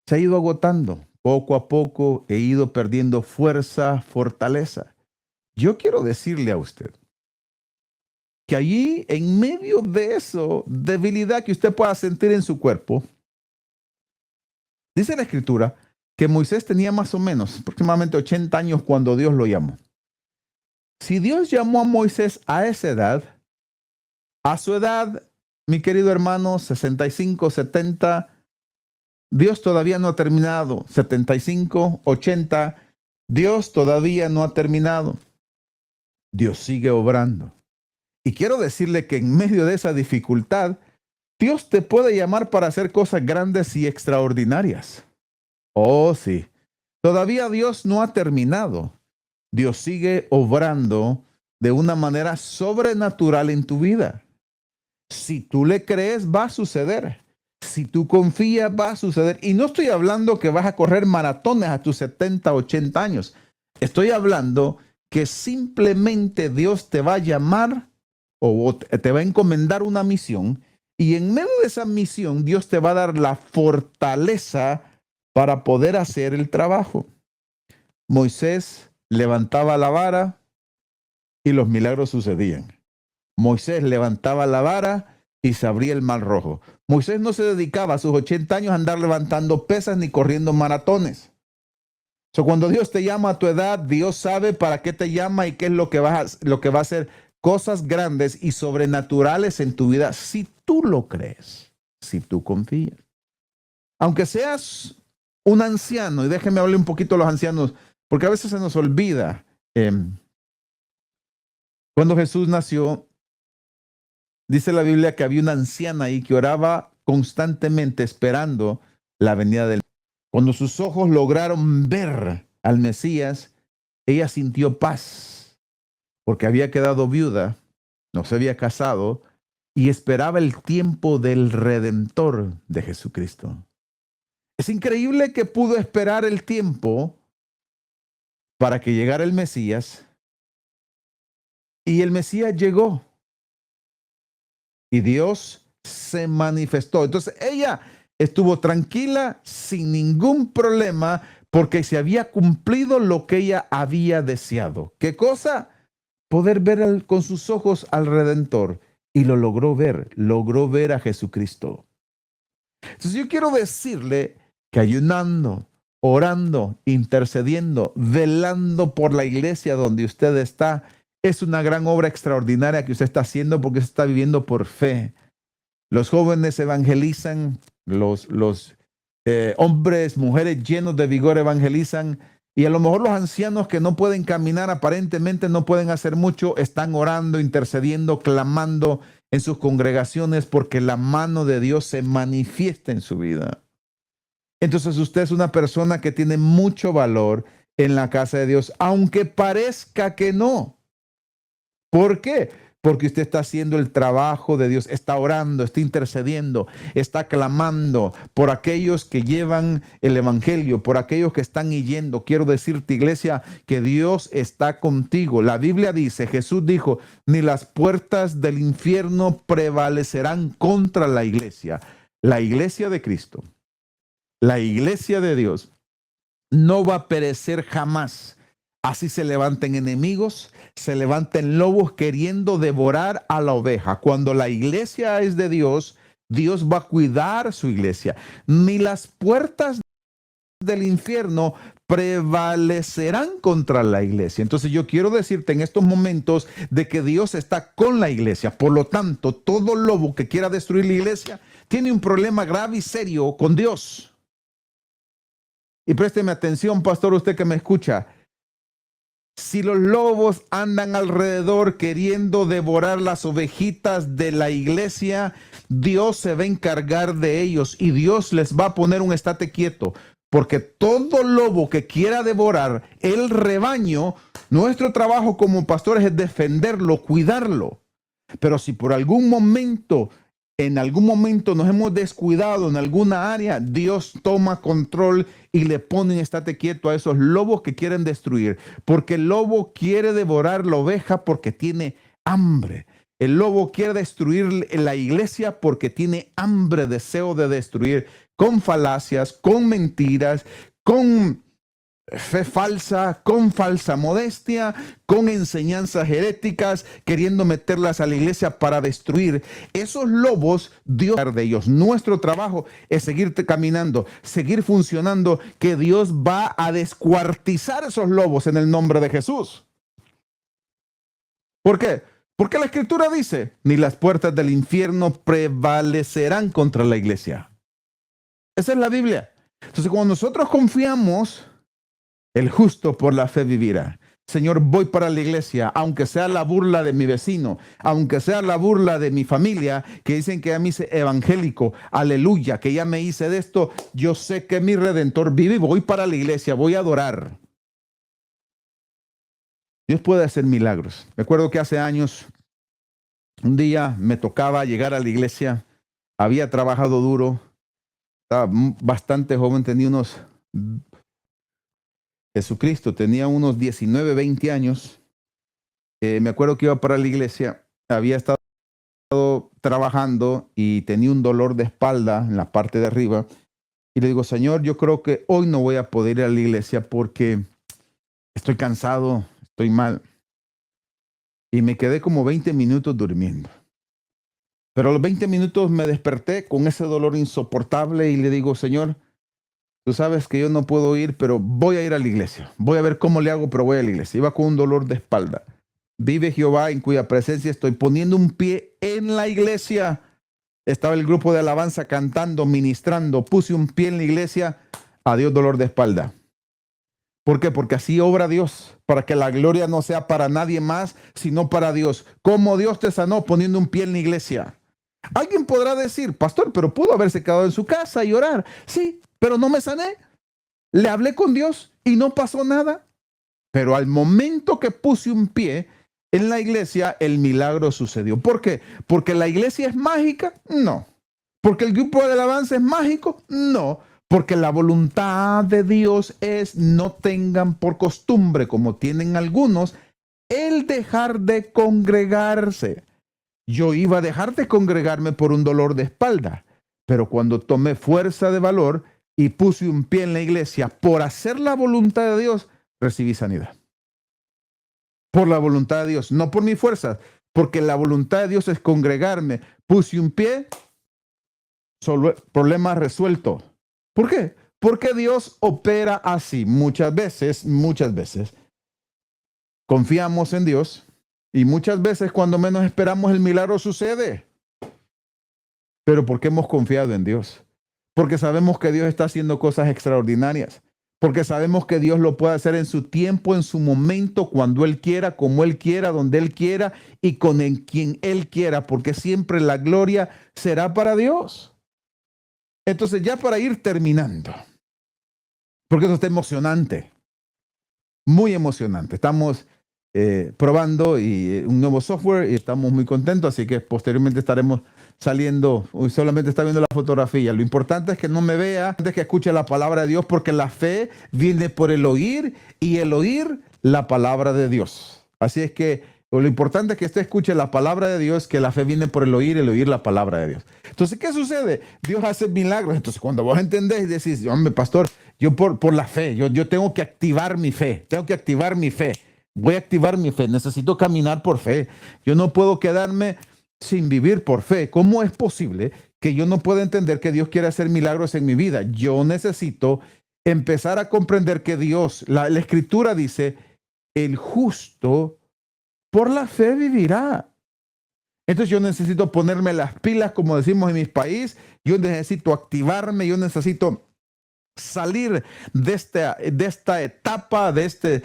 se ha ido agotando. Poco a poco he ido perdiendo fuerza, fortaleza. Yo quiero decirle a usted que allí, en medio de eso, debilidad que usted pueda sentir en su cuerpo, Dice la Escritura que Moisés tenía más o menos aproximadamente 80 años cuando Dios lo llamó. Si Dios llamó a Moisés a esa edad, a su edad, mi querido hermano, 65, 70, Dios todavía no ha terminado. 75, 80, Dios todavía no ha terminado. Dios sigue obrando. Y quiero decirle que en medio de esa dificultad, Dios te puede llamar para hacer cosas grandes y extraordinarias. Oh, sí. Todavía Dios no ha terminado. Dios sigue obrando de una manera sobrenatural en tu vida. Si tú le crees, va a suceder. Si tú confías, va a suceder. Y no estoy hablando que vas a correr maratones a tus 70, 80 años. Estoy hablando que simplemente Dios te va a llamar o te va a encomendar una misión, y en medio de esa misión Dios te va a dar la fortaleza para poder hacer el trabajo. Moisés levantaba la vara y los milagros sucedían. Moisés levantaba la vara y se abría el mar Rojo. Moisés no se dedicaba a sus 80 años a andar levantando pesas ni corriendo maratones. Cuando Dios te llama a tu edad, Dios sabe para qué te llama y qué es lo que va a hacer cosas grandes y sobrenaturales en tu vida, si tú lo crees, si tú confías. Aunque seas un anciano, y déjenme hablar un poquito de los ancianos, porque a veces se nos olvida. Cuando Jesús nació, dice la Biblia que había una anciana ahí que oraba constantemente esperando la venida del Mesías. Cuando sus ojos lograron ver al Mesías, ella sintió paz, porque había quedado viuda, no se había casado, y esperaba el tiempo del Redentor de Jesucristo. Es increíble que pudo esperar el tiempo para que llegara el Mesías, y el Mesías llegó, y Dios se manifestó. Entonces ella estuvo tranquila, sin ningún problema, porque se había cumplido lo que ella había deseado. ¿Qué cosa? Poder ver con sus ojos al Redentor. Y lo logró ver a Jesucristo. Entonces yo quiero decirle que ayunando, orando, intercediendo, velando por la iglesia donde usted está, es una gran obra extraordinaria que usted está haciendo, porque se está viviendo por fe. Los jóvenes evangelizan, los hombres, mujeres llenos de vigor evangelizan, y a lo mejor los ancianos que no pueden caminar, aparentemente no pueden hacer mucho, están orando, intercediendo, clamando en sus congregaciones, porque la mano de Dios se manifiesta en su vida. Entonces usted es una persona que tiene mucho valor en la casa de Dios, aunque parezca que no. ¿Por qué? Porque usted está haciendo el trabajo de Dios, está orando, está intercediendo, está clamando por aquellos que llevan el evangelio, por aquellos que están yendo. Quiero decirte, iglesia, que Dios está contigo. La Biblia dice, Jesús dijo, ni las puertas del infierno prevalecerán contra la iglesia. La iglesia de Cristo, la iglesia de Dios, no va a perecer jamás. Así se levanten enemigos, se levanten lobos queriendo devorar a la oveja. Cuando la iglesia es de Dios, Dios va a cuidar su iglesia. Ni las puertas del infierno prevalecerán contra la iglesia. Entonces yo quiero decirte en estos momentos de que Dios está con la iglesia. Por lo tanto, todo lobo que quiera destruir la iglesia tiene un problema grave y serio con Dios. Y présteme atención, pastor, usted que me escucha. Si los lobos andan alrededor queriendo devorar las ovejitas de la iglesia, Dios se va a encargar de ellos y Dios les va a poner un estate quieto, porque todo lobo que quiera devorar el rebaño, nuestro trabajo como pastores es defenderlo, cuidarlo. Pero si por algún momento, en algún momento nos hemos descuidado en alguna área, Dios toma control y le pone en estate quieto a esos lobos que quieren destruir, porque el lobo quiere devorar la oveja porque tiene hambre. El lobo quiere destruir la iglesia porque tiene hambre, deseo de destruir, con falacias, con mentiras, con fe falsa, con falsa modestia, con enseñanzas heréticas, queriendo meterlas a la iglesia para destruir. Esos lobos, Dios de ellos. Nuestro trabajo es seguir caminando, seguir funcionando, que Dios va a descuartizar esos lobos en el nombre de Jesús. ¿Por qué? Porque la Escritura dice, ni las puertas del infierno prevalecerán contra la iglesia. Esa es la Biblia. Entonces, cuando nosotros confiamos, el justo por la fe vivirá. Señor, voy para la iglesia, aunque sea la burla de mi vecino, aunque sea la burla de mi familia, que dicen que ya me hice evangélico, aleluya, que ya me hice de esto, yo sé que mi Redentor vive y voy para la iglesia, voy a adorar. Dios puede hacer milagros. Recuerdo que hace años, un día me tocaba llegar a la iglesia, había trabajado duro, estaba bastante joven, Jesucristo tenía unos 19, 20 años. Me acuerdo que iba para la iglesia, había estado trabajando y tenía un dolor de espalda en la parte de arriba. Y le digo, Señor, yo creo que hoy no voy a poder ir a la iglesia porque estoy cansado, estoy mal. Y me quedé como 20 minutos durmiendo. Pero a los 20 minutos me desperté con ese dolor insoportable y le digo, Señor, tú sabes que yo no puedo ir, pero voy a ir a la iglesia. Voy a ver cómo le hago, pero voy a la iglesia. Iba con un dolor de espalda. Vive Jehová en cuya presencia estoy poniendo un pie en la iglesia. Estaba el grupo de alabanza cantando, ministrando. Puse un pie en la iglesia. Adiós, dolor de espalda. ¿Por qué? Porque así obra Dios, para que la gloria no sea para nadie más, sino para Dios. Como Dios te sanó poniendo un pie en la iglesia. Alguien podrá decir, pastor, pero pudo haberse quedado en su casa y orar. Sí, pero no me sané. Le hablé con Dios y no pasó nada. Pero al momento que puse un pie en la iglesia, el milagro sucedió. ¿Por qué? ¿Porque la iglesia es mágica? No. ¿Porque el grupo de alabanza es mágico? No. Porque la voluntad de Dios es no tengan por costumbre, como tienen algunos, el dejar de congregarse. Yo iba a dejar de congregarme por un dolor de espalda, pero cuando tomé fuerza de valor y puse un pie en la iglesia por hacer la voluntad de Dios, recibí sanidad. Por la voluntad de Dios, no por mi fuerza, porque la voluntad de Dios es congregarme. Puse un pie, problema resuelto. ¿Por qué? Porque Dios opera así. Muchas veces, confiamos en Dios y muchas veces cuando menos esperamos el milagro sucede. Pero ¿por qué hemos confiado en Dios? Porque sabemos que Dios está haciendo cosas extraordinarias. Porque sabemos que Dios lo puede hacer en su tiempo, en su momento, cuando Él quiera, como Él quiera, donde Él quiera y con quien Él quiera, porque siempre la gloria será para Dios. Entonces, ya para ir terminando, porque eso está emocionante, muy emocionante. Estamos probando un nuevo software y estamos muy contentos, así que posteriormente estaremos saliendo. Hoy solamente está viendo la fotografía. Lo importante es que no me vea, antes que escuche la palabra de Dios, porque la fe viene por el oír y el oír la palabra de Dios. Así es que lo importante es que usted escuche la palabra de Dios, que la fe viene por el oír la palabra de Dios. Entonces, ¿qué sucede? Dios hace milagros. Entonces, cuando vos entendés y decís, hombre, pastor, yo por la fe, yo tengo que activar mi fe, voy a activar mi fe, necesito caminar por fe. Yo no puedo quedarme sin vivir por fe. ¿Cómo es posible que yo no pueda entender que Dios quiere hacer milagros en mi vida? Yo necesito empezar a comprender que Dios, la Escritura dice, el justo por la fe vivirá. Entonces yo necesito ponerme las pilas, como decimos en mi país. Yo necesito activarme, yo necesito salir de esta etapa, de este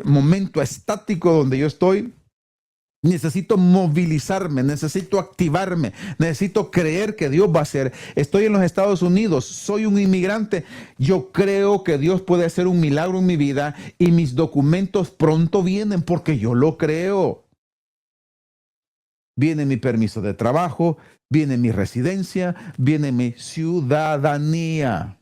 momento estático donde yo estoy. Necesito movilizarme, necesito activarme, necesito creer que Dios va a hacer. Estoy en los Estados Unidos, soy un inmigrante. Yo creo que Dios puede hacer un milagro en mi vida y mis documentos pronto vienen porque yo lo creo. Viene mi permiso de trabajo, viene mi residencia, viene mi ciudadanía.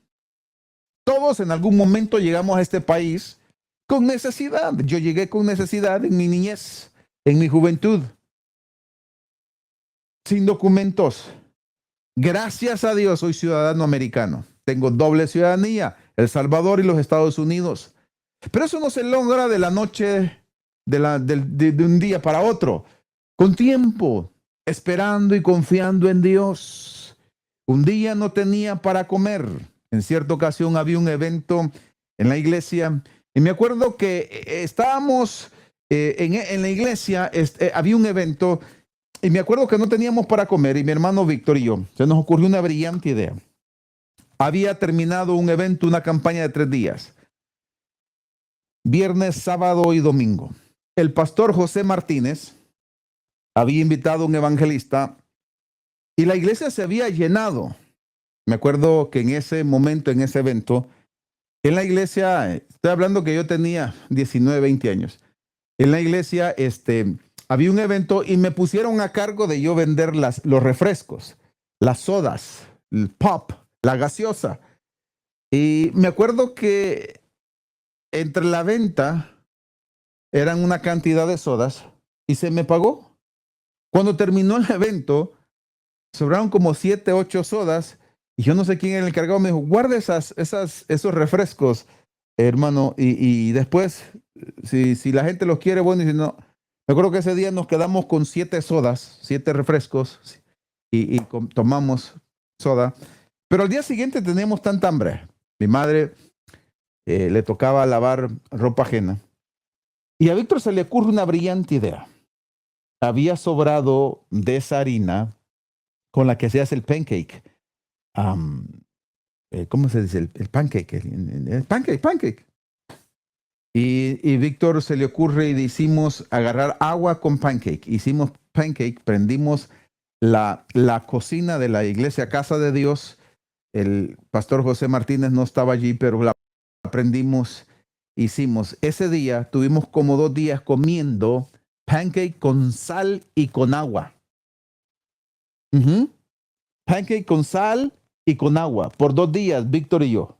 Todos en algún momento llegamos a este país con necesidad. Yo llegué con necesidad en mi niñez, en mi juventud, sin documentos. Gracias a Dios soy ciudadano americano. Tengo doble ciudadanía, El Salvador y los Estados Unidos. Pero eso no se logra de la noche, de un día para otro. Con tiempo, esperando y confiando en Dios. Un día no tenía para comer. En cierta ocasión había un evento en la iglesia y me acuerdo que estábamos en la iglesia, había un evento y me acuerdo que no teníamos para comer y mi hermano Víctor y yo, se nos ocurrió una brillante idea. Había terminado un evento, una campaña de 3 días, viernes, sábado y domingo. El pastor José Martínez había invitado a un evangelista y la iglesia se había llenado. Me acuerdo que en ese momento, en ese evento, en la iglesia, estoy hablando que yo tenía 19, 20 años. En la iglesia, había un evento y me pusieron a cargo de yo vender los refrescos, las sodas, el pop, la gaseosa. Y me acuerdo que entre la venta eran una cantidad de sodas y se me pagó. Cuando terminó el evento, sobraron como 7, 8 sodas y yo no sé quién era el encargado. Me dijo, guarda esos refrescos, hermano, y después, si la gente los quiere, bueno, y si no. Me acuerdo que ese día nos quedamos con 7 sodas, 7 refrescos y tomamos soda. Pero al día siguiente teníamos tanta hambre. Mi madre le tocaba lavar ropa ajena. Y a Víctor se le ocurre una brillante idea. Había sobrado de esa harina con la que se hace el pancake. Um, ¿Cómo se dice? El pancake. El pancake. Y Víctor se le ocurre y hicimos agarrar agua con pancake. Hicimos pancake, prendimos la cocina de la iglesia Casa de Dios. El pastor José Martínez no estaba allí, pero la prendimos, hicimos. Ese día tuvimos como 2 días comiendo pancake con sal y con agua. Pancake con sal y con agua por 2 días, Víctor y yo.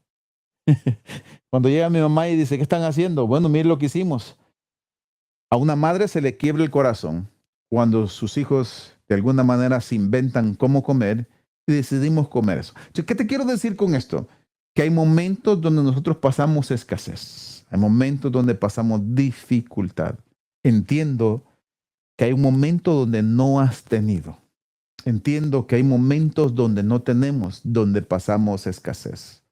Cuando llega mi mamá y dice, ¿qué están haciendo? Bueno, mire lo que hicimos. A una madre se le quiebra el corazón cuando sus hijos de alguna manera se inventan cómo comer y decidimos comer eso. ¿Qué te quiero decir con esto? Que hay momentos donde nosotros pasamos escasez. Hay momentos donde pasamos dificultad. Entiendo que hay un momento donde no has tenido. Entiendo que hay momentos donde no tenemos, donde pasamos escasez.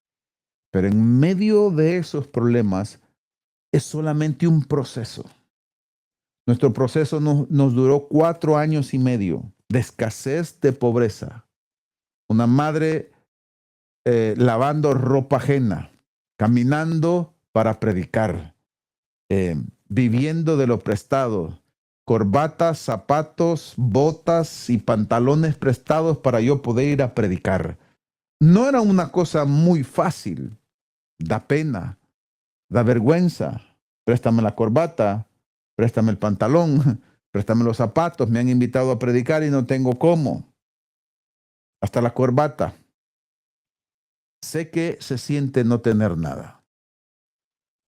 Pero en medio de esos problemas es solamente un proceso. Nuestro proceso nos duró 4 años y medio de escasez, de pobreza. Una madre lavando ropa ajena, caminando para predicar, viviendo de lo prestado, corbatas, zapatos, botas y pantalones prestados para yo poder ir a predicar. No era una cosa muy fácil. Da pena, da vergüenza. Préstame la corbata, préstame el pantalón, préstame los zapatos. Me han invitado a predicar y no tengo cómo. Hasta la corbata. Sé que se siente no tener nada.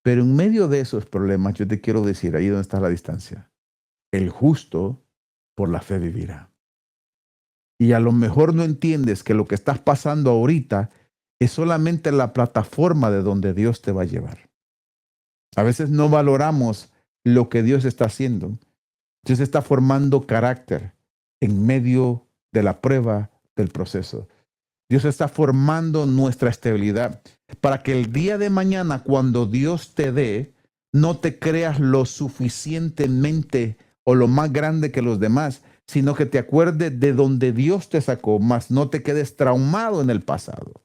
Pero en medio de esos problemas, yo te quiero decir, ahí donde está la distancia, el justo por la fe vivirá. Y a lo mejor no entiendes que lo que estás pasando ahorita es solamente la plataforma de donde Dios te va a llevar. A veces no valoramos lo que Dios está haciendo. Dios está formando carácter en medio de la prueba del proceso. Dios está formando nuestra estabilidad para que el día de mañana, cuando Dios te dé, no te creas lo suficientemente o lo más grande que los demás, sino que te acuerdes de donde Dios te sacó, mas no te quedes traumado en el pasado.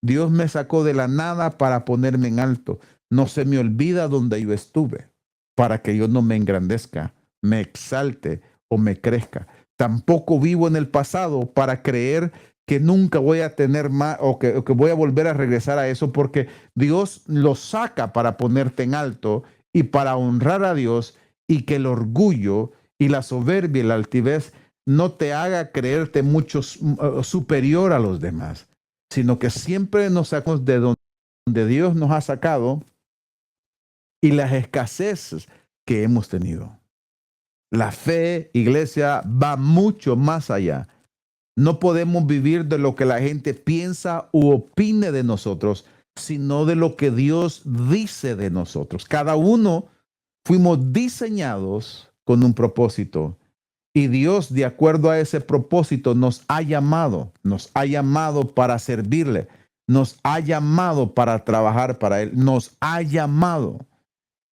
Dios me sacó de la nada para ponerme en alto. No se me olvida donde yo estuve, para que yo no me engrandezca, me exalte o me crezca. Tampoco vivo en el pasado para creer que nunca voy a tener más o que voy a volver a regresar a eso, porque Dios lo saca para ponerte en alto y para honrar a Dios, y que el orgullo y la soberbia y la altivez no te haga creerte mucho superior a los demás, sino que siempre nos sacamos de donde Dios nos ha sacado y las escaseces que hemos tenido. La fe, iglesia, va mucho más allá. No podemos vivir de lo que la gente piensa u opine de nosotros, sino de lo que Dios dice de nosotros. Cada uno fuimos diseñados con un propósito. Y Dios, de acuerdo a ese propósito, nos ha llamado para servirle, nos ha llamado para trabajar para Él, nos ha llamado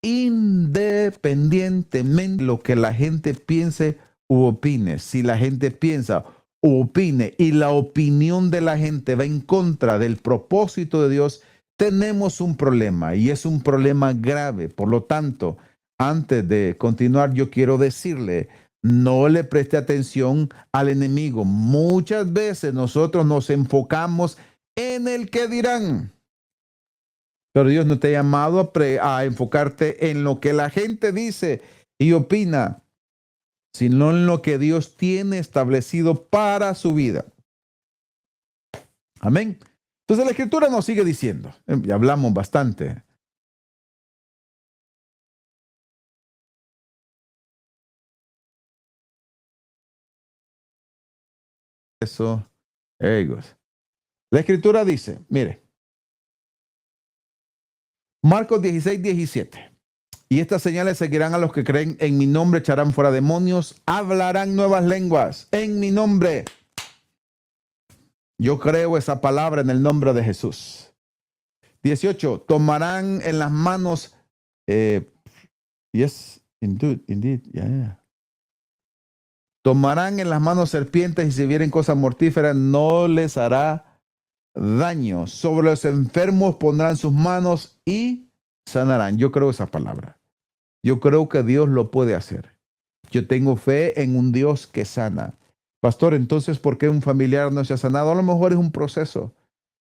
independientemente de lo que la gente piense u opine. Si la gente piensa u opine y la opinión de la gente va en contra del propósito de Dios, tenemos un problema y es un problema grave. Por lo tanto, antes de continuar, yo quiero decirle, no le preste atención al enemigo. Muchas veces nosotros nos enfocamos en el que dirán. Pero Dios no te ha llamado a enfocarte en lo que la gente dice y opina, sino en lo que Dios tiene establecido para su vida. Amén. Entonces la Escritura nos sigue diciendo, ya hablamos bastante. Eso, la Escritura dice, mire, Marcos 16:17. Y estas señales seguirán a los que creen en mi nombre, echarán fuera demonios, hablarán nuevas lenguas en mi nombre. Yo creo esa palabra en el nombre de Jesús. 18. Tomarán en las manos, yes, indeed, yeah. Tomarán en las manos serpientes y si vieren cosas mortíferas no les hará daño. Sobre los enfermos pondrán sus manos y sanarán. Yo creo esa palabra. Yo creo que Dios lo puede hacer. Yo tengo fe en un Dios que sana. Pastor, entonces, ¿por qué un familiar no se ha sanado? A lo mejor es un proceso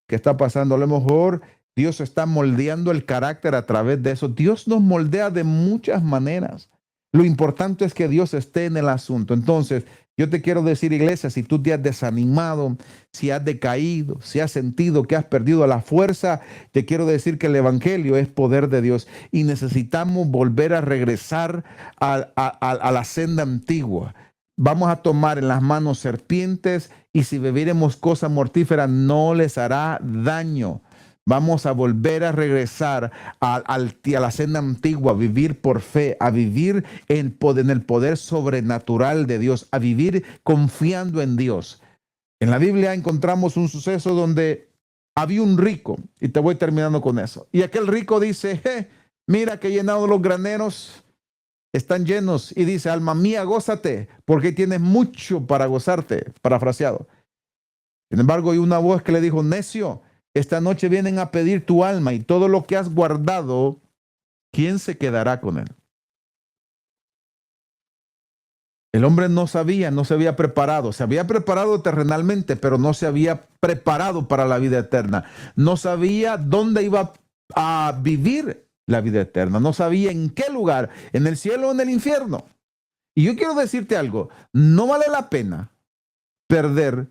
que está pasando. A lo mejor Dios está moldeando el carácter a través de eso. Dios nos moldea de muchas maneras. Lo importante es que Dios esté en el asunto. Entonces, yo te quiero decir, iglesia, si tú te has desanimado, si has decaído, si has sentido que has perdido la fuerza, te quiero decir que el evangelio es poder de Dios y necesitamos volver a regresar a la senda antigua. Vamos a tomar en las manos serpientes y si bebiéremos cosas mortíferas no les hará daño. Vamos a volver a regresar a la senda antigua, a vivir por fe, a vivir en el poder sobrenatural de Dios, a vivir confiando en Dios. En la Biblia encontramos un suceso donde había un rico, y te voy terminando con eso. Y aquel rico dice, mira que he llenado los graneros, están llenos. Y dice, alma mía, gózate, porque tienes mucho para gozarte, parafraseado. Sin embargo, hay una voz que le dijo, necio, esta noche vienen a pedir tu alma y todo lo que has guardado, ¿quién se quedará con él? El hombre no sabía, no se había preparado. Se había preparado terrenalmente, pero no se había preparado para la vida eterna. No sabía dónde iba a vivir la vida eterna. No sabía en qué lugar, en el cielo o en el infierno. Y yo quiero decirte algo, no vale la pena perder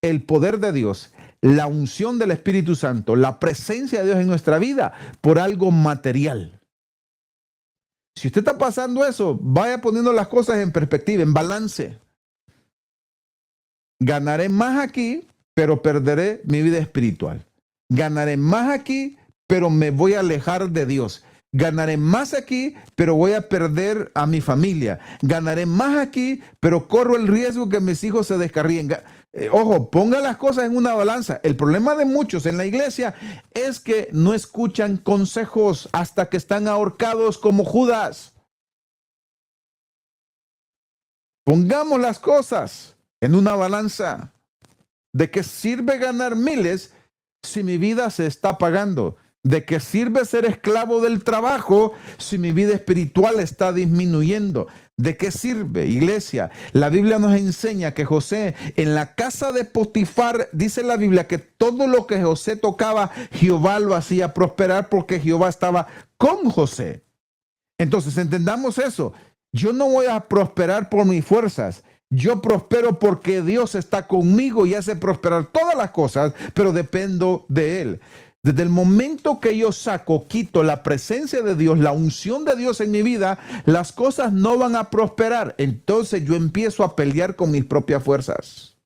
el poder de Dios, la unción del Espíritu Santo, la presencia de Dios en nuestra vida por algo material. Si usted está pasando eso, vaya poniendo las cosas en perspectiva, en balance. Ganaré más aquí, pero perderé mi vida espiritual. Ganaré más aquí, pero me voy a alejar de Dios. Ganaré más aquí, pero voy a perder a mi familia. Ganaré más aquí, pero corro el riesgo que mis hijos se descarríen. Ojo, ponga las cosas en una balanza. El problema de muchos en la iglesia es que no escuchan consejos hasta que están ahorcados como Judas. Pongamos las cosas en una balanza. ¿De qué sirve ganar miles si mi vida se está pagando? ¿De qué sirve ser esclavo del trabajo si mi vida espiritual está disminuyendo? ¿De qué sirve, iglesia? La Biblia nos enseña que José en la casa de Potifar, dice la Biblia que todo lo que José tocaba, Jehová lo hacía prosperar porque Jehová estaba con José. Entonces, entendamos eso. Yo no voy a prosperar por mis fuerzas. Yo prospero porque Dios está conmigo y hace prosperar todas las cosas, pero dependo de Él. Desde el momento que yo quito la presencia de Dios, la unción de Dios en mi vida, las cosas no van a prosperar. Entonces yo empiezo a pelear con mis propias fuerzas.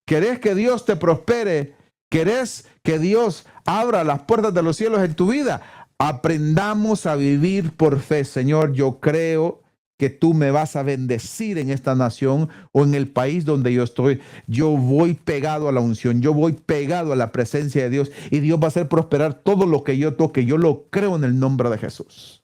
¿Querés que Dios te prospere? ¿Querés que Dios abra las puertas de los cielos en tu vida. Aprendamos a vivir por fe. Señor, yo creo que tú me vas a bendecir en esta nación o en el país donde yo estoy. Yo voy pegado a la unción, yo voy pegado a la presencia de Dios y Dios va a hacer prosperar todo lo que yo toque. Yo lo creo en el nombre de Jesús.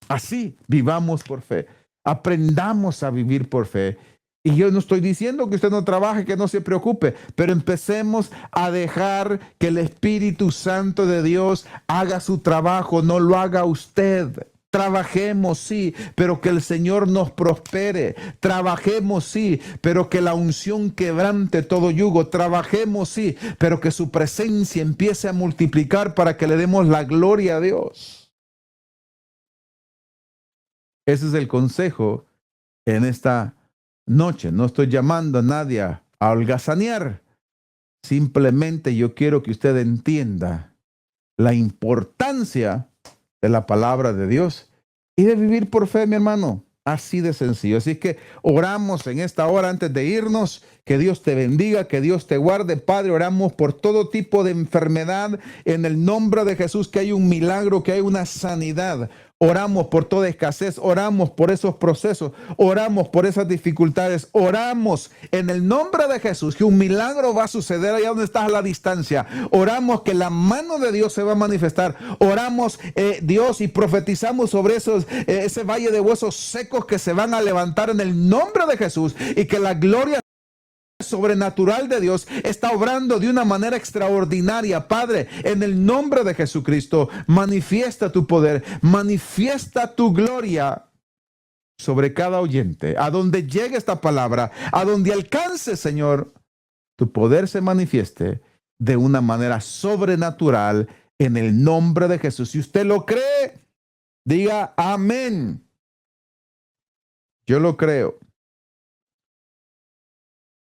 Así vivamos por fe. Aprendamos a vivir por fe. Y yo no estoy diciendo que usted no trabaje, que no se preocupe, pero empecemos a dejar que el Espíritu Santo de Dios haga su trabajo, no lo haga usted. Trabajemos, sí, pero que el Señor nos prospere. Trabajemos, sí, pero que la unción quebrante todo yugo. Trabajemos, sí, pero que su presencia empiece a multiplicar para que le demos la gloria a Dios. Ese es el consejo en esta noche. No estoy llamando a nadie a holgazanear. Simplemente yo quiero que usted entienda la importancia de la palabra de Dios y de vivir por fe, mi hermano. Así de sencillo. Así que oramos en esta hora antes de irnos. Que Dios te bendiga, que Dios te guarde. Padre, oramos por todo tipo de enfermedad en el nombre de Jesús, que hay un milagro, que hay una sanidad. Oramos por toda escasez, oramos por esos procesos, oramos por esas dificultades, oramos en el nombre de Jesús que un milagro va a suceder allá donde estás a la distancia. Oramos que la mano de Dios se va a manifestar. Oramos, Dios, y profetizamos sobre ese valle de huesos secos que se van a levantar en el nombre de Jesús y que la gloria sobrenatural de Dios está obrando de una manera extraordinaria. Padre, en el nombre de Jesucristo, manifiesta tu poder, manifiesta tu gloria sobre cada oyente, a donde llegue esta palabra, a donde alcance, Señor, tu poder se manifieste de una manera sobrenatural en el nombre de Jesús. Si usted lo cree, diga amén. Yo lo creo.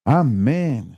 Amén.